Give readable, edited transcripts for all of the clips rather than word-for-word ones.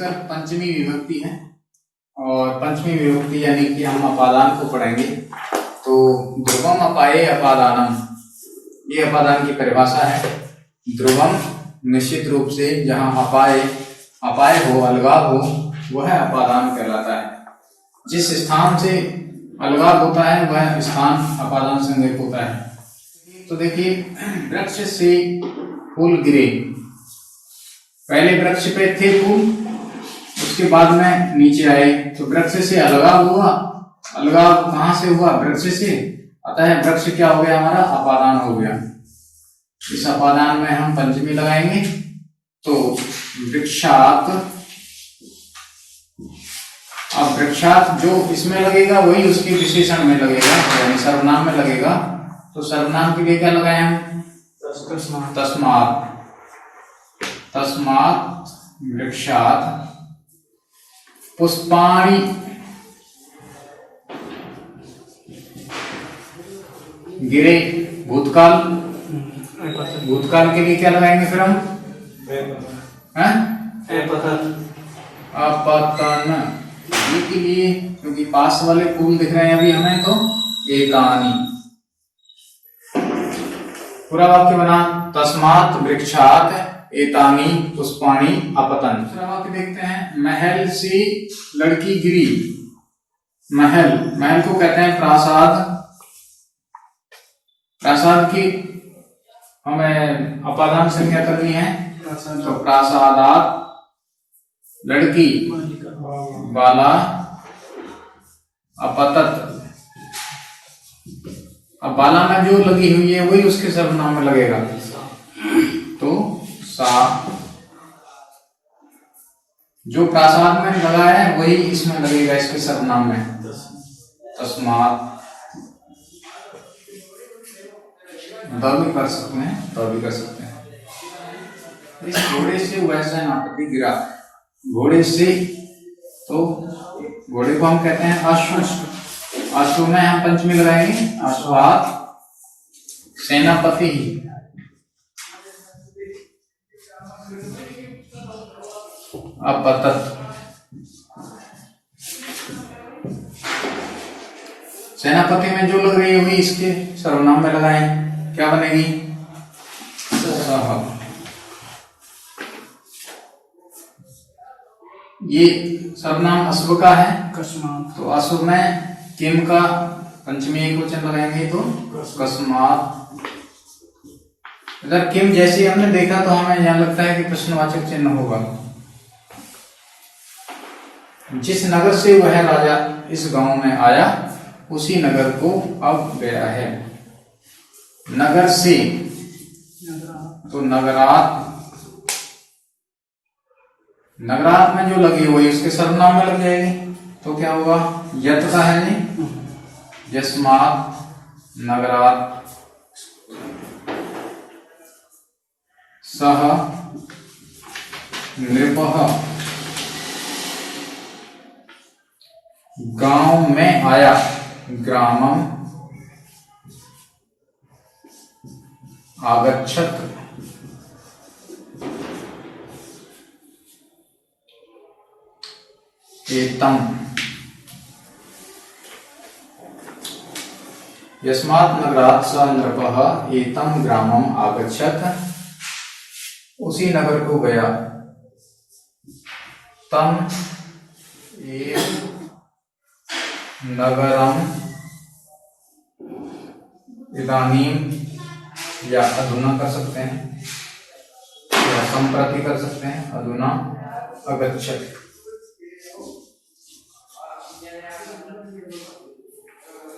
विशेषकर पंचमी विभक्ति है और पंचमी विभक्ति यानी कि हम अपादान को पढ़ेंगे। तो ध्रुवम अपाये अपादानम, ये अपादान की परिभाषा है। ध्रुवम निश्चित रूप से जहाँ अपाय हो, अलगाव हो, वह अपादान कहलाता है। जिस स्थान से अलगाव होता है वह स्थान अपादान संज्ञक होता है। तो देखिए, वृक्ष से फूल गिरे, पहले वृक्ष पे थे फूल, उसके बाद में नीचे आए, तो वृक्ष से अलगाव हुआ। अलगाव कहाँ से हुआ? वृक्ष से। अतः वृक्ष क्या हो गया? हमारा अपादान हो गया। इस अपादान में हम पंचमी लगाएंगे, तो वृक्षात। अब वृक्षात जो इसमें लगेगा वही उसके विशेषण में लगेगा, यानी सर्वनाम में लगेगा। तो सर्वनाम के लिए क्या लगाए हम? तस्मात्। तस्मात् वृक्षात् पुष्पाणि गिरे। भूतकाल, भूतकाल के लिए क्या लगाएंगे फिर हम? अपतन। ये के लिए, क्योंकि पास वाले फूल दिख रहे हैं अभी हमें, तो एतानि। पूरा वाक्य बना, तस्मात् वृक्षात् एतानि पुष्पाणि अपतन। दूसरा वाक्य देखते हैं, महल से लड़की गिरी। महल, महल को कहते हैं प्रासाद। प्रासाद की हमें अपादान संज्ञा करनी है, तो प्रासादात लड़की बाला अपतत। अब बाला में जो लगी हुई है वही उसके सर्वनाम में लगेगा, तो सा। जो प्रासाद में लगा है वही इसमें लगेगा, इसके सर्वनाम में। तस्मात् द भी कर सकते हैं, तो भी कर सकते हैं। इस घोड़े से वैसा नापति गिरा। घोड़े से, तो घोड़े को हम कहते हैं अश्व। अश्व में हम पंचमी लगाएंगे, अश्वात् सेनापति। अपतत। सेनापति में जो लग रही होगी इसके सर्वनाम में लगाएं, क्या बनेगी? सह। ये सर्वनाम अश्व का है, तो अश्व में किम का पंचमी एकवचन लगाएंगे, तो कस्मात्। अगर किम जैसे हमने देखा तो हमें यहाँ लगता है कि प्रश्नवाचक चिन्ह होगा। जिस नगर से वह राजा इस गांव में आया, उसी नगर को अब गया है। नगर से, तो नगरात। नगरात में जो लगी हुई उसके सर्वनाम में लग जाएगी, तो क्या होगा? यत का है नहीं, यस्मात् नगरात सह नृपः गांव में आया। ग्रामम आगच्छत। एतम। यस्मात् नगरात् स नृपः एतम ग्रामम आगच्छत। उसी नगर को गया। तम एव नगरम इदानीम, या अधुना कर सकते हैं, या संप्रति कर सकते हैं, अधुना अगच्छत।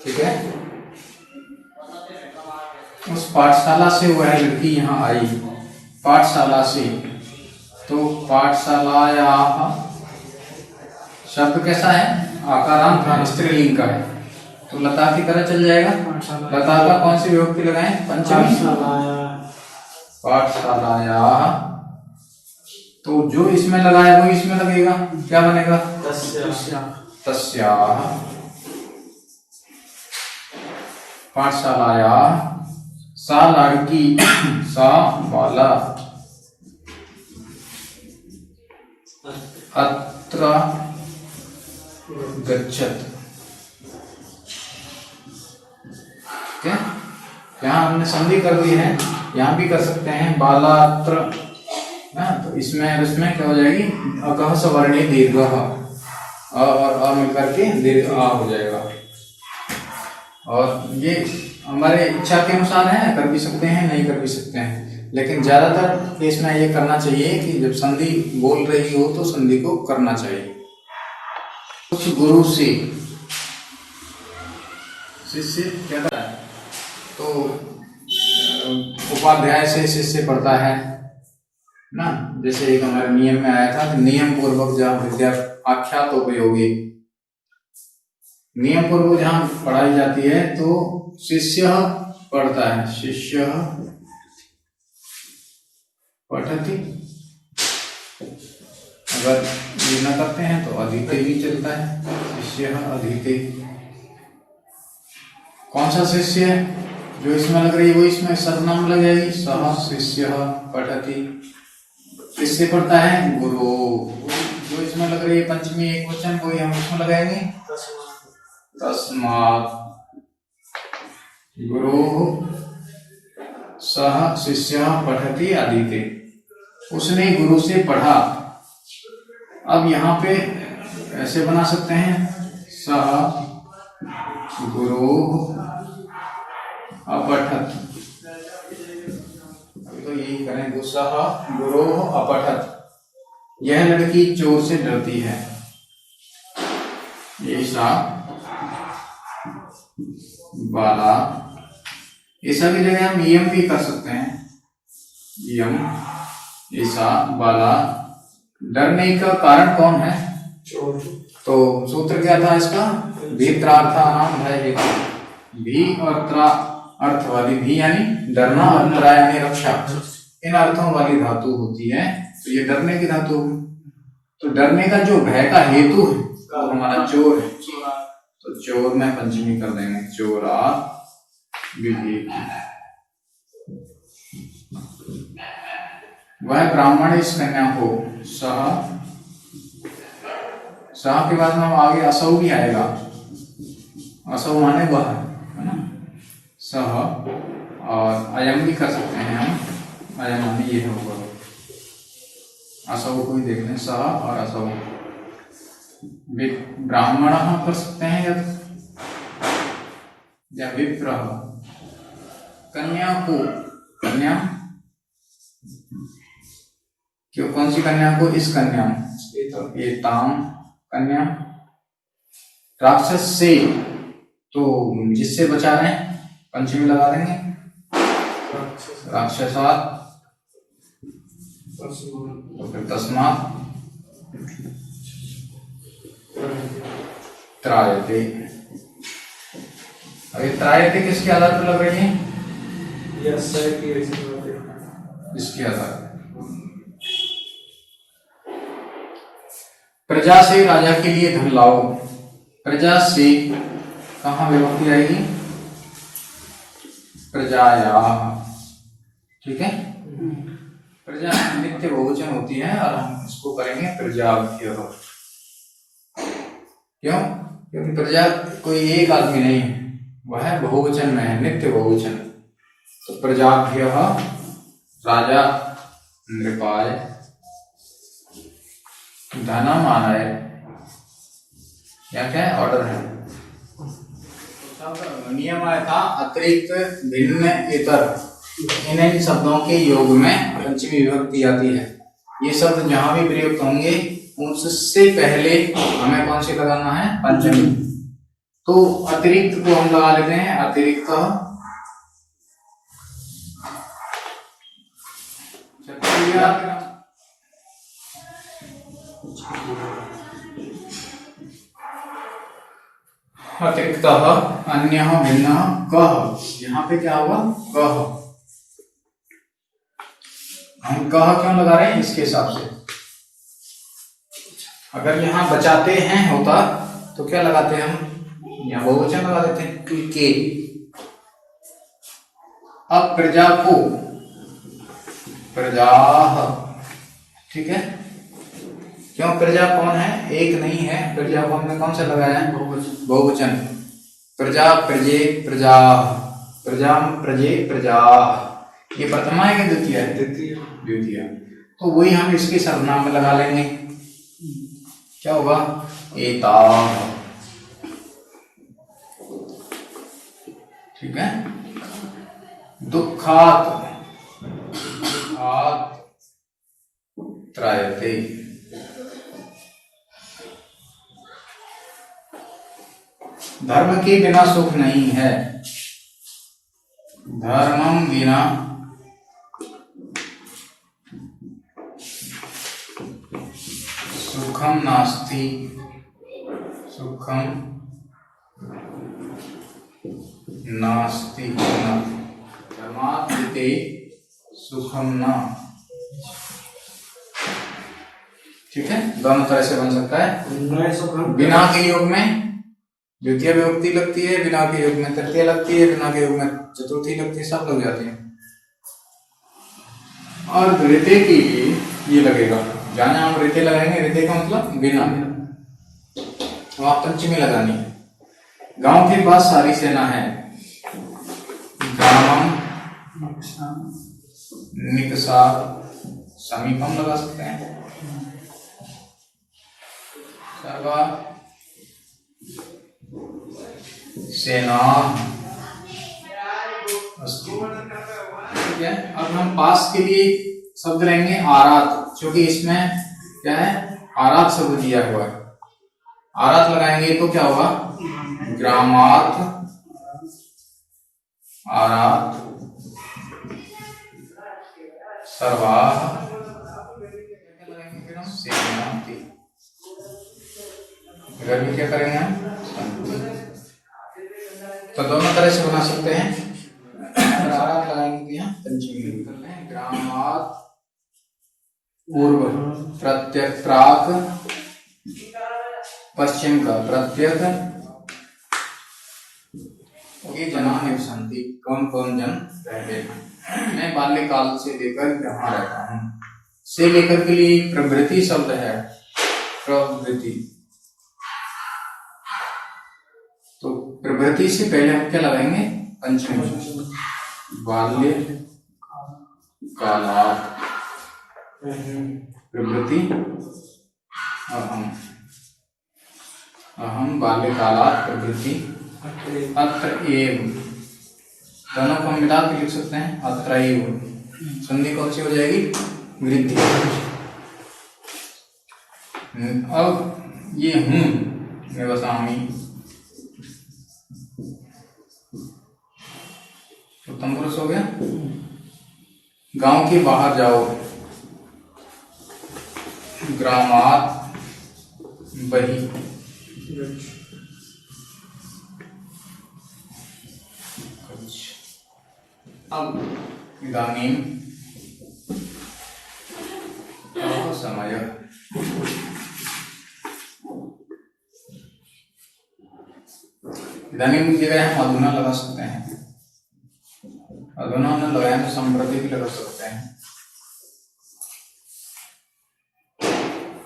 ठीक है। उस पाठशाला से वह लड़की यहाँ आई। पाठशाला से, तो पाठशालाया शब्द कैसा है? आकारांत, स्त्रीलिंग का है, तो लता की तरह चल जाएगा। लता का कौन सी विभक्ति लगाएं? पंचमी। पाठशालाया, तो जो इसमें लगा है वो इसमें लगेगा, क्या बनेगा? तस्याः। पाठशालाया सा लड़की, सा बाला अत्र गच्छत। ठीक है, यहाँ हमने संधि कर दी है, यहाँ भी कर सकते हैं बालात्र ना, तो इसमें क्या हो जाएगी, अकह सवर्णी दीर्घ, और अ मिलकर के दीर्घ आ हो जाएगा। और ये हमारे इच्छा के अनुसार है, कर भी सकते हैं नहीं कर भी सकते हैं, लेकिन ज्यादातर केस में ये करना चाहिए कि जब संधि बोल रही हो तो संधि को करना चाहिए। कुछ गुरु से शिष्य कहता है, तो उपाध्याय से शिष्य पढ़ता है ना, जैसे एक हमारे नियम में आया था, नियम पूर्वक जहाँ विद्या आख्यात उपयोगी, नियम पूर्वक जहाँ पढ़ाई जाती है तो शिष्य पढ़ता है, शिष्य पठति। अगर ये न करते हैं तो अधीते भी चलता है, शिष्य अधीते। कौन सा शिष्य जो इसमें लग रही है वो इसमें सर्वनाम लग जाएगी, सह शिष्य पठति। किससे पढ़ता है, गुरु। जो इसमें लग रही है पंचमी एक वचन, कोई हम इसमें लगाएंगे तस्मात् गुरु सह शिष्य पठति अधीते। उसने गुरु से पढ़ा। अब यहाँ पे ऐसे बना सकते हैं, सह गुरु अपठत, तो यही करें, सह गुरु अपठत। यह लड़की चोर से डरती है, ऐसा बाला। ऐसा की जगह हम यम भी कर सकते हैं, यम ऐसा बाला। डरने का कारण कौन है, चोर। तो सूत्र क्या था इसका, भीत्रार्थानाम भय हेतु। भी और त्रा अर्थ वाली, भी यानी डरना और त्रा यानी रक्षा, इन अर्थों वाली धातु होती है, तो ये डरने की धातु। तो डरने का जो भय का हेतु है वो हमारा चोर है, तो चोर में पंचमी कर देंगे, चोरा विवेक। वह ब्राह्मण इस कन्या को, सह, सह के बाद में आगे असौ भी आएगा, असौ माने वह है ना, सह। और अयम भी कर सकते हैं हम, अयम माने ये होगा, असौ को ही देख लें, सह और असौ। ब्राह्मण कर सकते हैं या विप्र। कन्या को, कन्या क्यों, कौन सी कन्या को, इस कन्या, एताम कन्या। राक्षस से, तो जिससे बचा रहे हैं पंचमी लगा देंगे, राक्षसात, तो फिर तस्मात् त्रायते। अभी त्रायते किसके आधार पर लग रही है, इसके आधार पर। प्रजा से राजा के लिए धन लाओ। प्रजा से कहाँ विभक्ति आएगी, प्रजाया। ठीक है, प्रजा नित्य बहुवचन होती है और हम इसको करेंगे प्रजाभ्य। क्यों, क्योंकि प्रजा कोई एक आदमी नहीं है, वह बहुवचन में है, नित्य बहुवचन। तो प्रजाभ्य राजा नृपाय धनम आनाय, क्या क्या है, ऑर्डर है। नियम आया था अतिरिक्त भिन्न इतर, इन शब्दों के योग में पंचमी विभक्ति आती है। ये शब्द जहां भी प्रयुक्त होंगे उससे पहले हमें कौन से लगाना है, पंचमी। तो अतिरिक्त को हम लगा लेते हैं, अतिरिक्त अतिरिक्त अन्य भिन्न कह। यहाँ पे क्या होगा, कह। हम कह क्यों लगा रहे हैं, इसके हिसाब से। अगर यहाँ बचाते हैं होता तो क्या लगाते हैं हम, यहाँ बहुवचन लगा देते हैं, के। अब प्रजा को, प्रजा, ठीक है, क्यों? प्रजा कौन है? एक नहीं है। प्रजा को हमने कौन सा लगाया है? बहुवचन। प्रजा, प्रजे, प्रजा, प्रजा, प्रजे, प्रजा। ये प्रथमा है कि द्वितीय है? द्वितीय। तो वही हम इसके सर्वनाम में लगा लेंगे। क्या होगा? एता। ठीक है। दुखात, दुखात त्रायते। धर्म के बिना सुख नहीं है। धर्मम बिना सुखम नास्ति। सुखम नास्ति। धर्मात् विते सुखम न। ठीक है, दोनों तरह से बन सकता है। बिना के योग में द्वितीय विभक्ति लगती है, बिना के योग में तृतीय लगती है, बिना के योग में चतुर्थी लगती है, सब लग जाती है। और रिते के लिए ये लगेगा, जहां हम रिते लगाएंगे, रिते का मतलब बिना, वहां पंचमी लगानी है। गांव के पास सारी सेना है। ग्रामम निकषा समीपम लगा सकते हैं। सर्वा सेना अस्ति। ठीक है, अब हम पास के लिए शब्द लेंगे आरात, क्योंकि इसमें क्या है? आरात शब्द दिया हुआ है। आरात लगाएंगे तो क्या होगा? ग्रामात आरात सर्वा सेनाति। इधर भी क्या करेंगे हम? तो दोनों तरह से बना सकते हैं। आरात लगाएंगे यहाँ पंचमी। ग्रामात पूर्व प्रत्यक प्राक पश्चिम का प्रत्यक। ये जना निवसन्ति, कौन कौन जन रहते हैं। मैं बाल्यकाल से लेकर यहाँ रहता हूँ। से लेकर के लिए प्रवृत्ति शब्द है। प्रवृत्ति, तो प्रवृत्ति से पहले हम क्या लगाएंगे? पंचमी। बाल्य कालात् प्रवृत्ति अहम। अहम बाल्यकालात् प्रवृत्ति अत्र एव। दोनों को मिला के लिख सकते हैं अत्र एव। संधि कौन सी हो जाएगी? वृद्धि। अब ये हूं निवसामि, उत्तम पुरुष हो गया। गांव के बाहर जाओ। ग्रामात् बहि। अब इदानीं समय। इदानीं की जगह हम अधुना लगा सकते हैं। अधुना न लगाएं तो संप्रति भी लगा सकते हैं।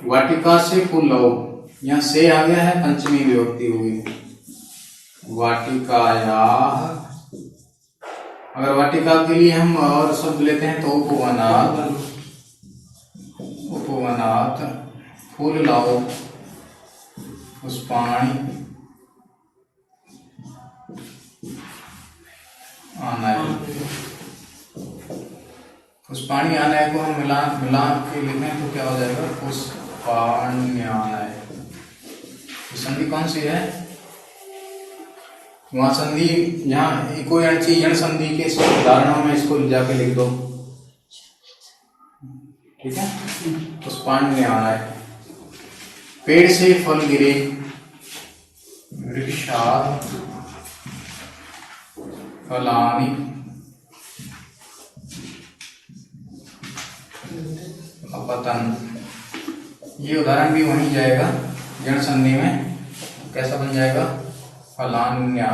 वाटिका से फूल लो, यहाँ से आ गया है, पंचमी विभक्ति होगी। वाटिकायाः। अगर वाटिका के लिए हम और शब्द लेते हैं तो उपवनात्। उपवनात् फूल लाओ। पुष्पाणि आनय। पुष्पाणि आनय को हम मिला के लिखें तो क्या हो जाएगा? पुष्पाण्यानय। संधि कौन सी है? वहां संधि, यहाँ कोई अच्छी यण संधि के उदाहरणों में इसको जाके लिख दो। ठीक है, पुष्पाण्यानय। पेड़ से फल गिरे। वृक्षात् फलानि अपतन्। ये उदाहरण भी वहीं जाएगा जन संधि में। कैसा बन जाएगा? फलान्या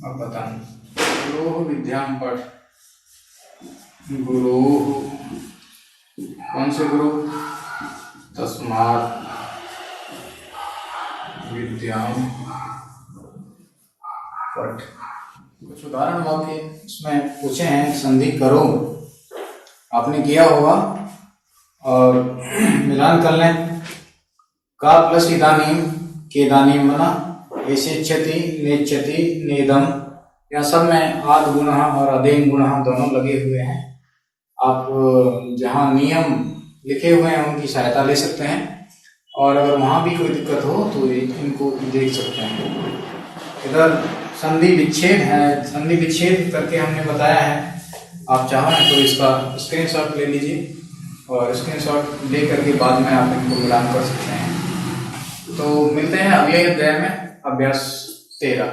अपतन्। गुरोः विद्यां पठ। गुरोः, कौन से गुरु? तस्मात् विद्याम पठ। कुछ उदाहरण वाक्य इसमें पूछे हैं, संधि करो, आपने किया होगा और मिलान कर लें। का प्लस इदानीम, केदानीम बना, ऐसेच्छति, नेच्छति, नेदम, यह सब में आद गुण और अदेन गुण दोनों लगे हुए हैं। आप जहाँ नियम लिखे हुए हैं उनकी सहायता ले सकते हैं, और अगर वहाँ भी कोई दिक्कत हो तो इनको देख सकते हैं। इधर संधि विच्छेद है, संधि विच्छेद करके हमने बताया है। आप चाहें तो इसका स्क्रीनशॉट ले लीजिए और स्क्रीनशॉट ले करके बाद में आप इनको मिलान कर सकते हैं। तो मिलते हैं अगले अध्याय में, अभ्यास 13।